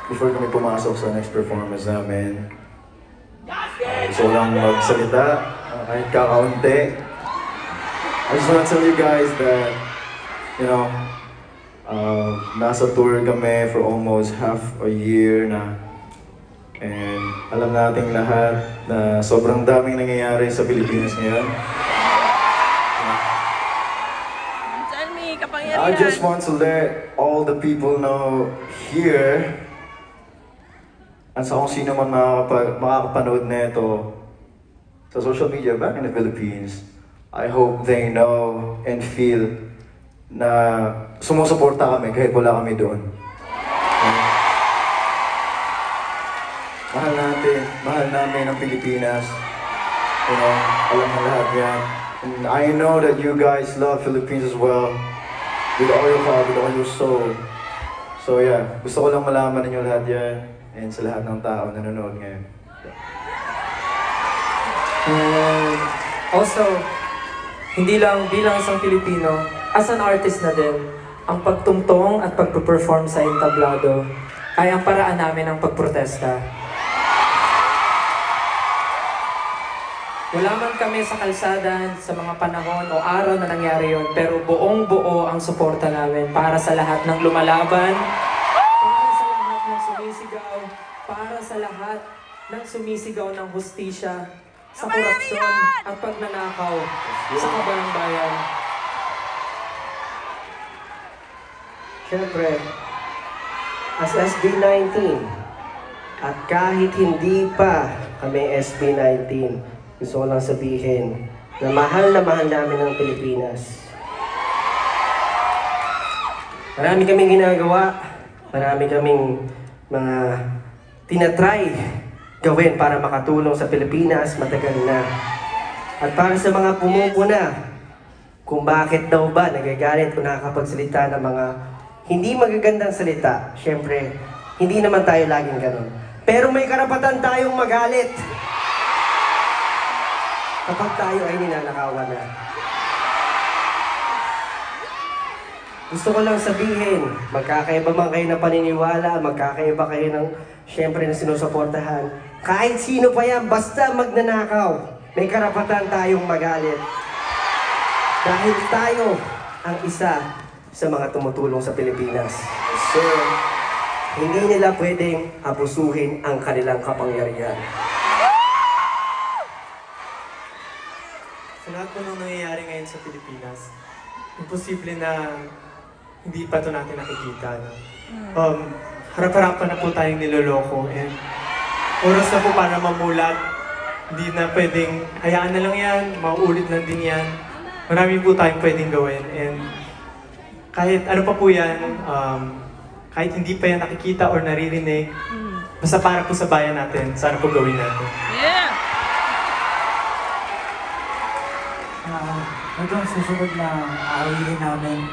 before kami pumasok sa next performance namin, gusto ko lang magsalita, kahit kakaunti. I just want to tell you guys that, you know, nasa tour kami for almost half a year na. And alam nating lahat na sobrang daming nangyayari sa Pilipinas ngayon. I just want to let all the people know here at sa kung sino man makakapanood na ito sa social media back in the Philippines, I hope they know and feel na sumusuporta kami kahit wala kami doon. Mahal namin ang Pilipinas. You know, alam mo lahat yan. And I know that you guys love Philippines as well. With all your heart, with all your soul. So yeah, gusto ko lang malaman ninyo lahat yan. And sa lahat ng tao na nanonood ngayon. Also, hindi lang bilang isang Pilipino, as an artist na din, ang pagtungtong at pagpe-perform sa entablado ay ang paraan namin ng pagprotesta. Wala man kami sa kalsada sa mga panahon o araw na nangyari yun, pero buong-buo ang suporta namin para sa lahat ng lumalaban, para sa lahat ng sumisigaw, para sa lahat ng sumisigaw ng hustisya, sa korupsyon at pagnanakaw sa kabanang bayan. Siyempre, as SB19, at kahit hindi pa kami SB19, gusto ko lang sabihin na mahal namin ang Pilipinas. Marami kaming ginagawa, marami kaming mga tinatry gawin para makatulong sa Pilipinas matagal na. At para sa mga pumupuna, kung bakit daw ba nagagalit o nakakapagsalita ng mga hindi magagandang salita, syempre, hindi naman tayo laging ganun. Pero may karapatan tayong magalit kapag tayo ay ninanakawan na. Gusto ko lang sabihin, magkakaiba man kayo na paniniwala, magkakaiba kayo ng, syempre, na sinusuportahan. Kahit sino pa yan, basta magnanakaw, may karapatan tayong magalit. Dahil tayo ang isa sa mga tumutulong sa Pilipinas. So, hindi nila pwedeng abusuhin ang kanilang kapangyarihan. Sa lahat po nung nangyayari ngayon sa Pilipinas, imposible na hindi pa ito natin nakikita. No? Harap-harapan na po tayong niloloko and oras na po para mamulat. Hindi na pwedeng hayaan na lang yan, mauulit lang din yan. Marami po tayong pwedeng gawin and kahit ano pa po yan, kahit hindi pa yan nakikita or naririnig, basta para po sa bayan natin, sana po gawin natin. Yeah! Hanggang susunod na aawilin namin.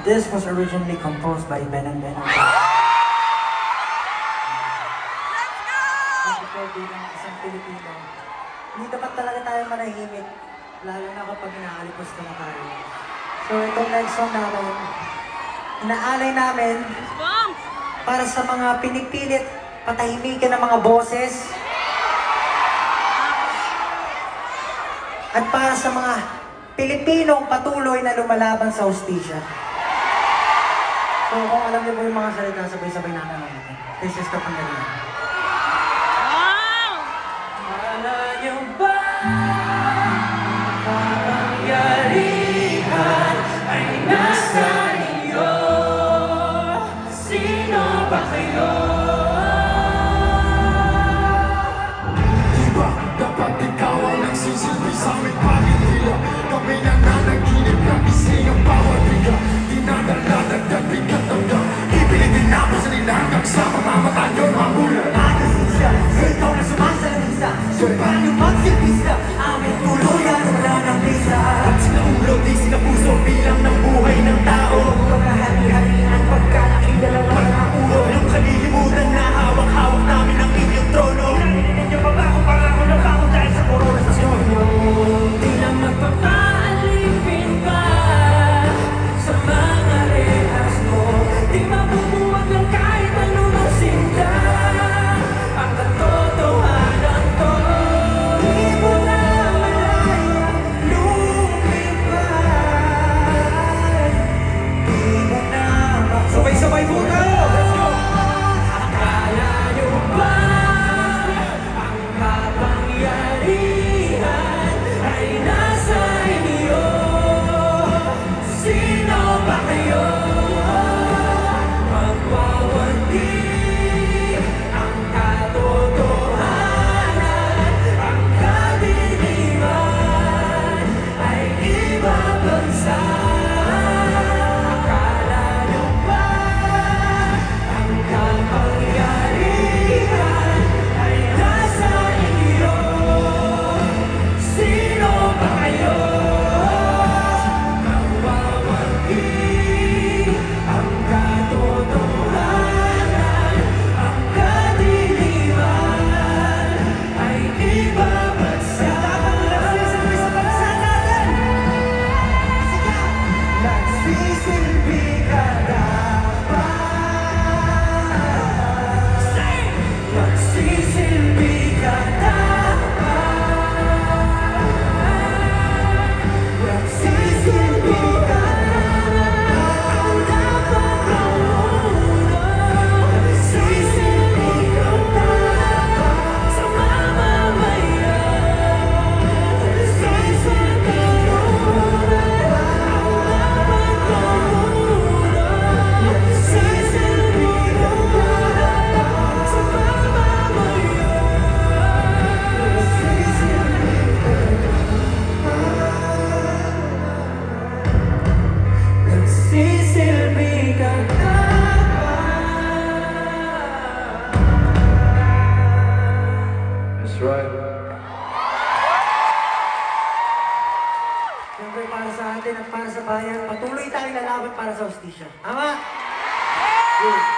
This was originally composed by Ben and Ben. Bilang isang Pilipino, hindi dapat talaga tayo manahimik, lalo na kapag inaalipos na tayo. So itong next song namin, inaalay namin para sa mga pinipilit patahimikin ng mga boses at para sa mga Pilipinong patuloy na lumalaban sa hustisya. So kung alam niyo po yung mga salita, sabay-sabay natin. This is the pandemic. Kapangyarihan ay nasa inyo. Sino ba kayo? Diba dapat ikaw ang nagsisilbi sa aming pagintila? Kami na nanaginip na ising ang bawat biga. Dinadala-dagdag bigat damdam. Ipilitin namin sa nila hanggang sa mamamatay yun ang ulan. Nakasisya sa ikaw na sumasalisa. So paano magsilbisa? Aming tuluyan wala ng bisa. At sinaulo di sinapuso bilang ng buhay ng tao. Mga hali-halian pagkalaki na lang ang mga ulo ng kalihim. That's right. Siyempre para sa atin at para sa bayan, patuloy tayong lalaban para sa hustisya. Tama? Good.